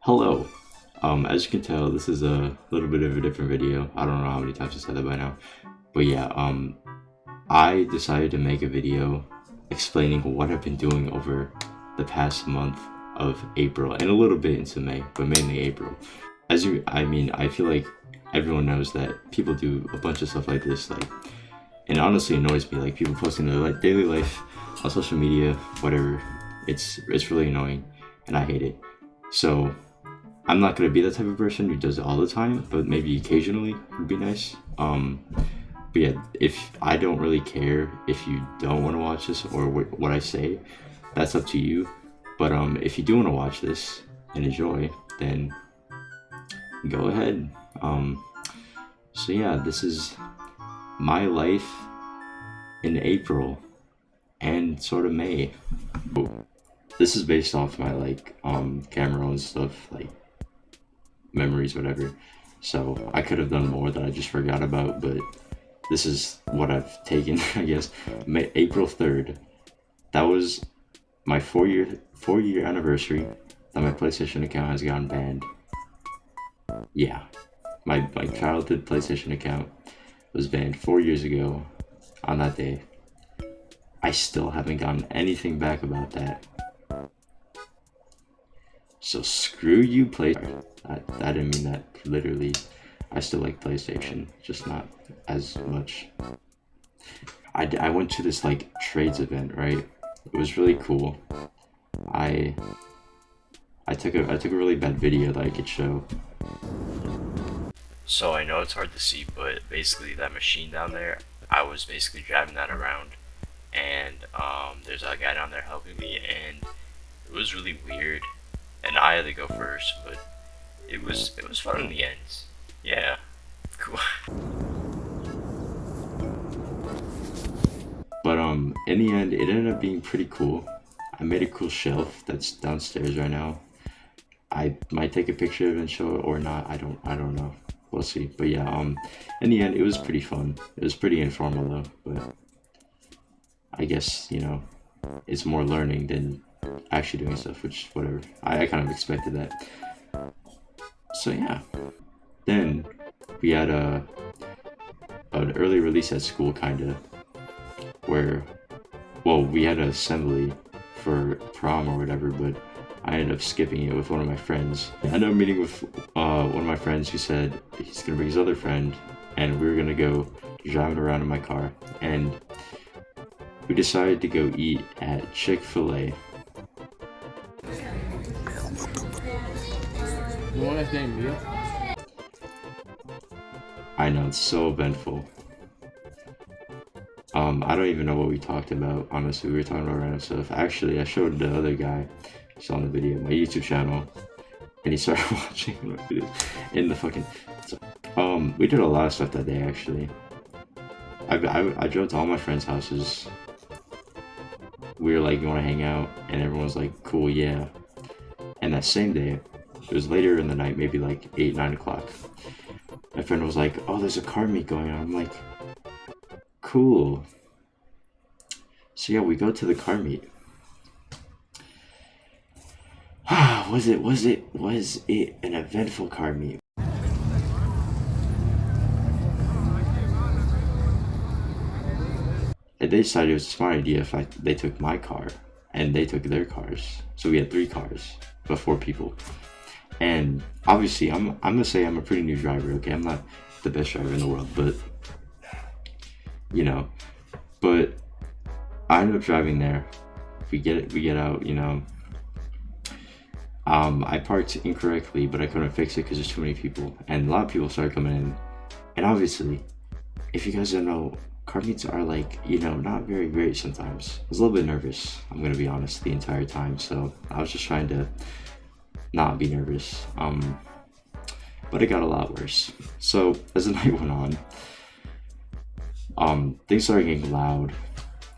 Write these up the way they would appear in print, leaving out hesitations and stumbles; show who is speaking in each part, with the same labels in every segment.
Speaker 1: Hello. As you can tell, this is a little bit of a different video. I don't know how many times I said that by now. But yeah, I decided to make a video explaining what I've been doing over the past month of April and a little bit into May, but mainly April. I feel like everyone knows that people do a bunch of stuff like this, and it honestly annoys me, like people posting their daily life on social media, whatever. It's really annoying, and I hate it. So I'm not gonna be the type of person who does it all the time, but maybe occasionally would be nice. But yeah, if I don't really care if you don't want to watch this or what I say, that's up to you. But if you do want to watch this and enjoy, then go ahead. So yeah, this is my life in April and sort of May. This is based off my camera and stuff, like memories, whatever. So I could have done more that I just forgot about, but this is what I've taken, I guess. April 3rd. That was my four year anniversary that my PlayStation account has gotten banned. Yeah. My childhood PlayStation account was banned 4 years ago on that day. I still haven't gotten anything back about that. So screw you, I didn't mean that literally. I still like PlayStation, just not as much. I went to this trades event, right? It was really cool. I I took a really bad video that I could show. So I know it's hard to see, but basically that machine down there, I was basically driving that around, and there's a guy down there helping me, and it was really weird, and I had to go first, but it was fun in the end. Yeah, cool. But in the end, it ended up being pretty cool. I made a cool shelf that's downstairs right now. I might take a picture of it and show it or not. I don't know. We'll see. But yeah, in the end, it was pretty fun. It was pretty informal though. But I guess it's more learning than actually doing stuff, which whatever. I kind of expected that. So yeah. Then we had an early release at school, kinda, where we had an assembly for prom or whatever, but I ended up skipping it with one of my friends. I ended up meeting with one of my friends who said he's gonna bring his other friend, and we were gonna go driving around in my car, and we decided to go eat at Chick-fil-A.
Speaker 2: You want to name meal?
Speaker 1: I know, it's so eventful. I don't even know what we talked about, honestly. We were talking about random stuff. Actually, I showed the other guy, he's on the video, my YouTube channel, and he started watching my videos in the fucking... we did a lot of stuff that day, actually. I drove to all my friends' houses. We were like, you want to hang out? And everyone was like, cool, yeah. And that same day, it was later in the night, maybe like 8, 9 o'clock. My friend was like, oh, there's a car meet going on. I'm like, cool. So yeah, we go to the car meet. Was it an eventful car meet? And they decided it was a smart idea if they took my car and they took their cars. So we had 3 cars, but 4 people. And obviously, I'm gonna say I'm a pretty new driver. Okay, I'm not the best driver in the world, but but I ended up driving there. We get out. I parked incorrectly, but I couldn't fix it because there's too many people, and a lot of people started coming in. And obviously, if you guys don't know, car meets are not very great sometimes. I was a little bit nervous, I'm gonna be honest, the entire time. So I was just trying to not be nervous. But it got a lot worse. So as the night went on, things started getting loud.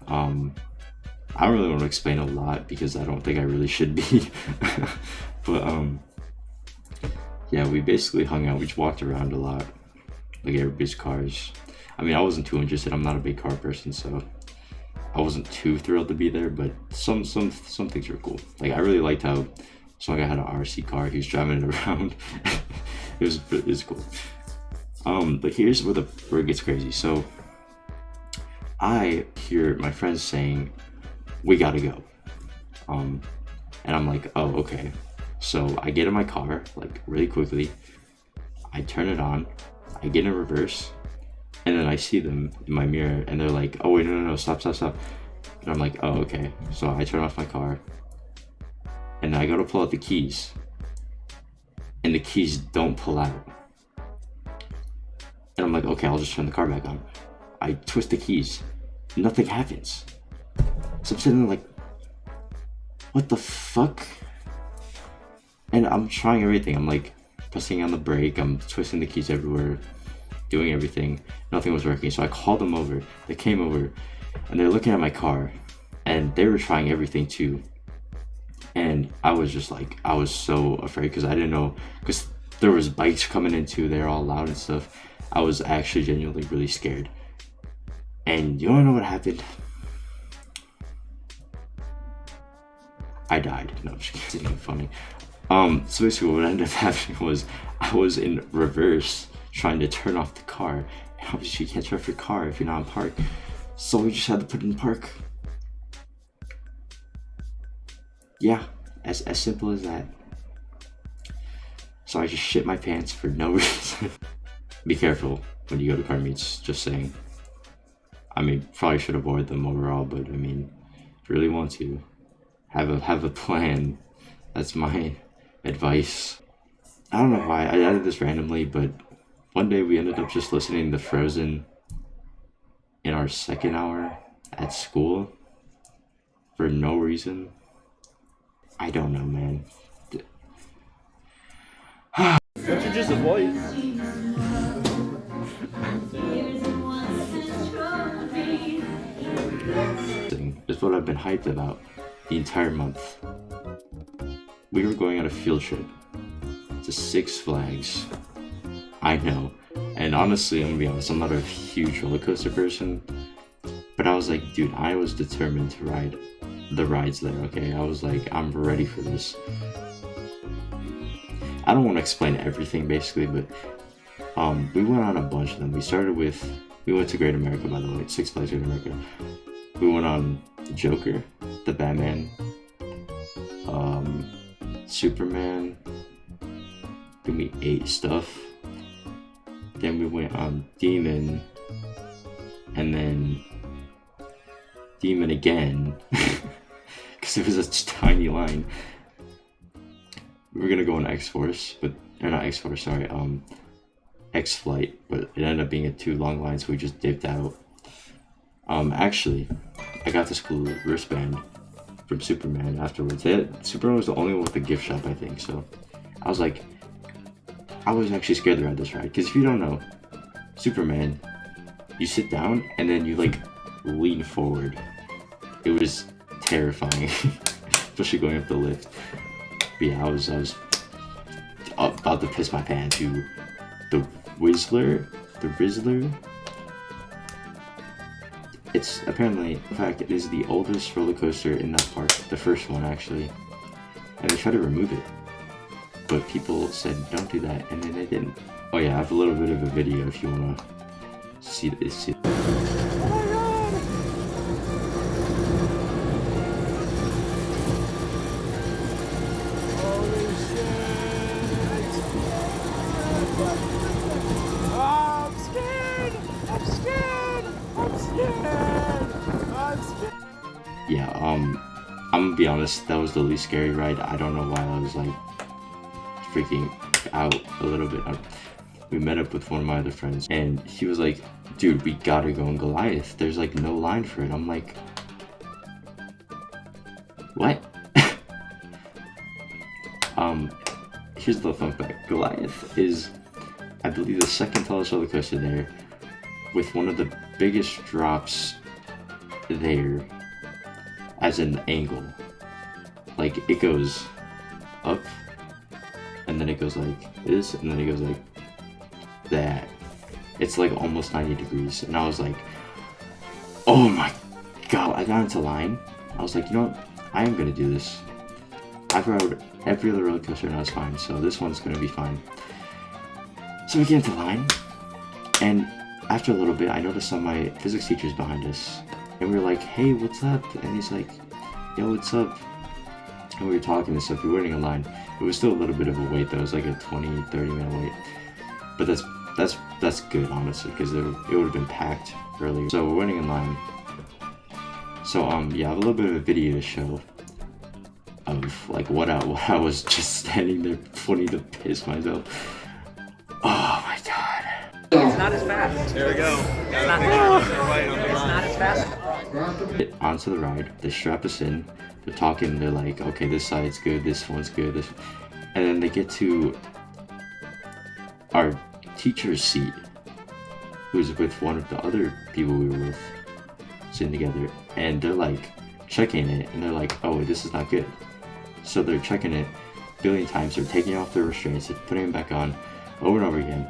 Speaker 1: I don't really want to explain a lot because I don't think I really should be. But yeah, we basically hung out. We just walked around a lot, like everybody's cars. I mean, I wasn't too interested. I'm not a big car person, so I wasn't too thrilled to be there. But some things were cool. Like I really liked how Some guy had an RC car. He was driving it around. it was cool. But here's where it gets crazy. So I hear my friends saying, "We gotta go," and I'm like, "Oh, okay." So I get in my car like really quickly. I turn it on. I get in reverse, and then I see them in my mirror, and they're like, "Oh wait, no, stop!" And I'm like, "Oh, okay." So I turn off my car, and I go to pull out the keys, and the keys don't pull out. And I'm like, "Okay, I'll just turn the car back on." I twist the keys, nothing happens. So I'm sitting there like, what the fuck? And I'm trying everything. I'm like pressing on the brake, I'm twisting the keys everywhere, doing everything. Nothing was working. So I called them over. They came over and they're looking at my car and they were trying everything too. And I was just like, I was so afraid because I didn't know, because there was bikes coming in too. They're all loud and stuff. I was actually genuinely really scared. And you wanna know what happened? I died. No, I'm just kidding. It's even funny. So basically what ended up happening was I was in reverse trying to turn off the car. And obviously you can't turn off your car if you're not in park. So we just had to put it in park. Yeah, as simple as that. So I just shit my pants for no reason. Be careful when you go to car meets, just saying. I mean, probably should avoid them overall, but I mean, if you really want to, have a plan. That's my advice. I don't know why I added this randomly, but one day we ended up just listening to Frozen in our second hour at school for no reason. I don't know, man.
Speaker 2: Introduce a voice.
Speaker 1: Is what I've been hyped about the entire month. We were going on a field trip to Six Flags. I know, and honestly, I'm gonna be honest, I'm not a huge roller coaster person, but I was like, dude, I was determined to ride the rides there, okay? I was like, I'm ready for this. I don't want to explain everything basically, but we went on a bunch of them. We went to Great America, by the way, Six Flags Great America. We went on the Joker, the Batman, Superman. Then we ate stuff. Then we went on Demon, and then Demon again, because it was a tiny line. We were gonna go on X-Force, but or not X-Force, sorry, X-Flight, but it ended up being a too long line, so we just dipped out. Actually, I got this cool wristband from Superman afterwards. Superman was the only one with the gift shop, I think, so I was like, I was actually scared to ride this ride, because if you don't know, Superman, you sit down and then you like lean forward. It was terrifying, especially going up the lift. But yeah, I was about to piss my pants. The Rizzler. It's apparently, in fact, it is the oldest roller coaster in that park, the first one actually. And they tried to remove it, but people said don't do that, and then they didn't. Oh yeah, I have a little bit of a video if you wanna see this. Yeah, I'm gonna be honest, that was the least scary ride. I don't know why I was like freaking out a little bit. We met up with one of my other friends and he was like, dude, we gotta go on Goliath. There's like no line for it. I'm like, what? Here's the fun fact. Goliath is, I believe, the second tallest roller coaster there, with one of the biggest drops there as an angle. Like, it goes up, and then it goes like this, and then it goes like that. It's like almost 90 degrees, and I was like, oh my god. I got into line. I was like, you know what? I am gonna do this. I've rode every other roller coaster and I was fine, so this one's gonna be fine. So we get into line, and after a little bit, I noticed some of my physics teachers behind us, and we were like, "Hey, what's up?" And he's like, "Yo, what's up?" And we were talking and stuff. We were waiting in line. It was still a little bit of a wait though. It was like a 20-30 minute wait, but that's good honestly, because it would have been packed earlier. So we're waiting in line. So yeah, I have a little bit of a video to show of like what I was just standing there wanting to piss myself. Oh my god.
Speaker 3: It's not as fast.
Speaker 2: There we go.
Speaker 3: It's not as fast.
Speaker 1: Get onto the ride, they strap us in, they're talking, they're like, okay, this side's good, this one's good, and then they get to our teacher's seat, who's with one of the other people we were with, sitting together, and they're like checking it, and they're like, oh, this is not good. So they're checking it a billion times, they're taking off their restraints, they're putting them back on over and over again,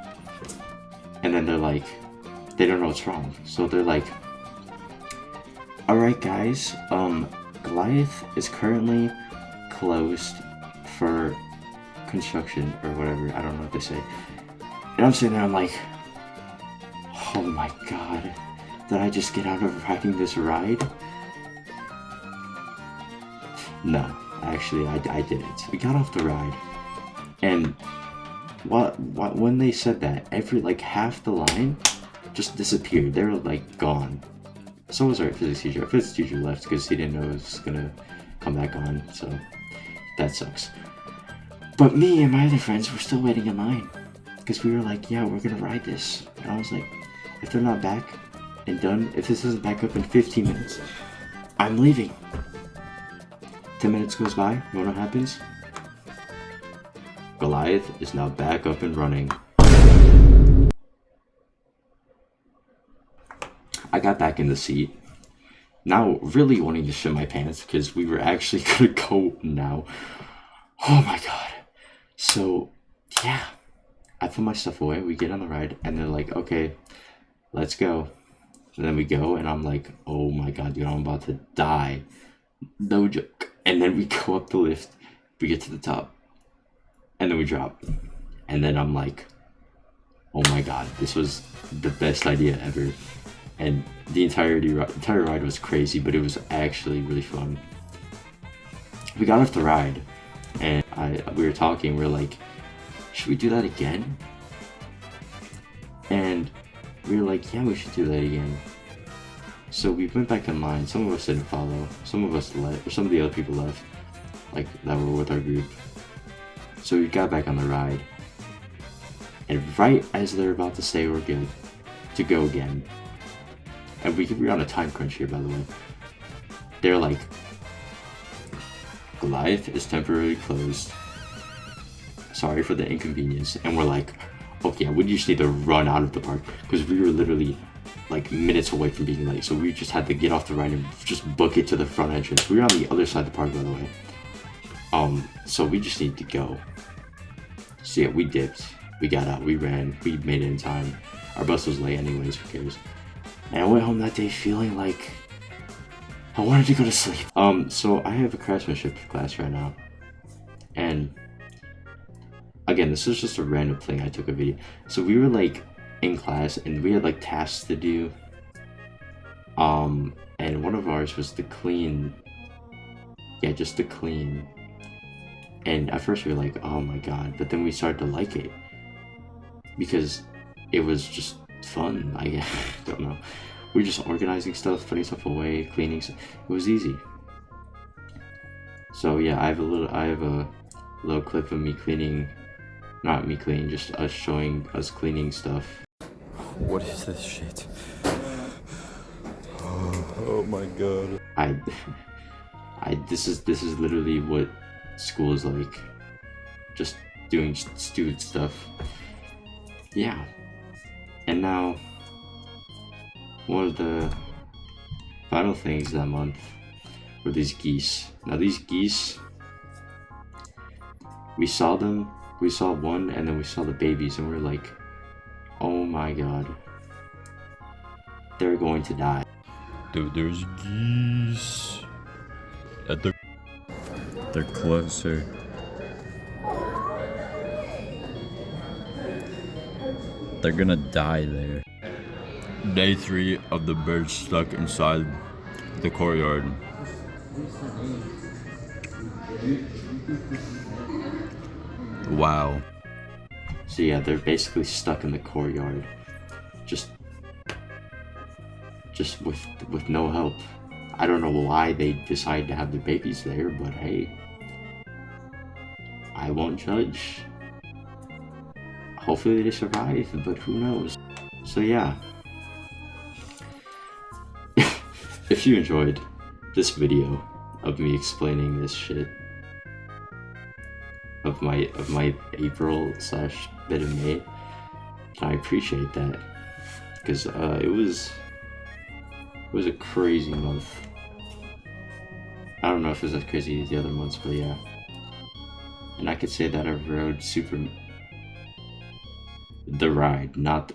Speaker 1: and then they're like, they don't know what's wrong, so they're like, alright guys, Goliath is currently closed for construction or whatever, I don't know what they say. And I'm sitting there, I'm like, oh my god, did I just get out of riding this ride? No, actually I didn't. We got off the ride, and when they said that, like half the line just disappeared. They were like gone. So was our physics teacher. Our physics teacher left because he didn't know it was gonna come back on, so that sucks. But me and my other friends were still waiting in line because we were like, yeah, we're gonna ride this. And I was like, if they're not back and done, if this isn't back up in 15 minutes, I'm leaving. 10 minutes goes by, you know what happens? Goliath is now back up and running. I got back in the seat, now really wanting to shit my pants because we were actually gonna go now. Oh my god. So yeah, I put my stuff away, we get on the ride, and they're like, okay, let's go. And then we go, and I'm like, oh my god, dude, I'm about to die. No joke. And then we go up the lift, we get to the top, and then we drop. And then I'm like, oh my god, this was the best idea ever. And the entire ride was crazy, but it was actually really fun. We got off the ride, and we were talking, we were like, should we do that again? And we were like, yeah, we should do that again. So we went back in line. Some of us didn't follow, some of us left, or some of the other people left, like that were with our group. So we got back on the ride, and right as they're about to say we're good to go again, and we're on a time crunch here, by the way, they're like, Goliath is temporarily closed. Sorry for the inconvenience. And we're like, okay, we just need to run out of the park because we were literally like minutes away from being late. So we just had to get off the ride and just book it to the front entrance. We were on the other side of the park, by the way. So we just need to go. So yeah, we dipped, we got out, we ran, we made it in time. Our bus was late anyways, who cares? And I went home that day feeling like I wanted to go to sleep. So I have a craftsmanship class right now, and again, this is just a random thing. I took a video. So we were like in class, and we had like tasks to do. And one of ours was to clean. Yeah, just to clean. And at first we were like, oh my god, but then we started to like it because it was just fun. I don't know. We were just organizing stuff, putting stuff away, cleaning stuff. It was easy. So yeah, I have a little clip of me cleaning, not me cleaning, just us showing us cleaning stuff.
Speaker 2: What is this shit? Oh my god.
Speaker 1: This is literally what school is like. Just doing stupid stuff. Yeah. And now, one of the final things that month were these geese. Now these geese, we saw them, we saw one, and then we saw the babies, and we were like, oh my god, they're going to die.
Speaker 2: Dude, there's geese at the... They're closer. They're gonna die there. Day 3 of the birds stuck inside the courtyard. Wow.
Speaker 1: So yeah, they're basically stuck in the courtyard, just with no help. I don't know why they decided to have the babies there, but hey, I won't judge. Hopefully they survive, but who knows? So yeah, if you enjoyed this video of me explaining this shit of my April / bit of May, I appreciate that, because it was a crazy month. I don't know if it was as crazy as the other months, but yeah. And I could say that I rode the ride, not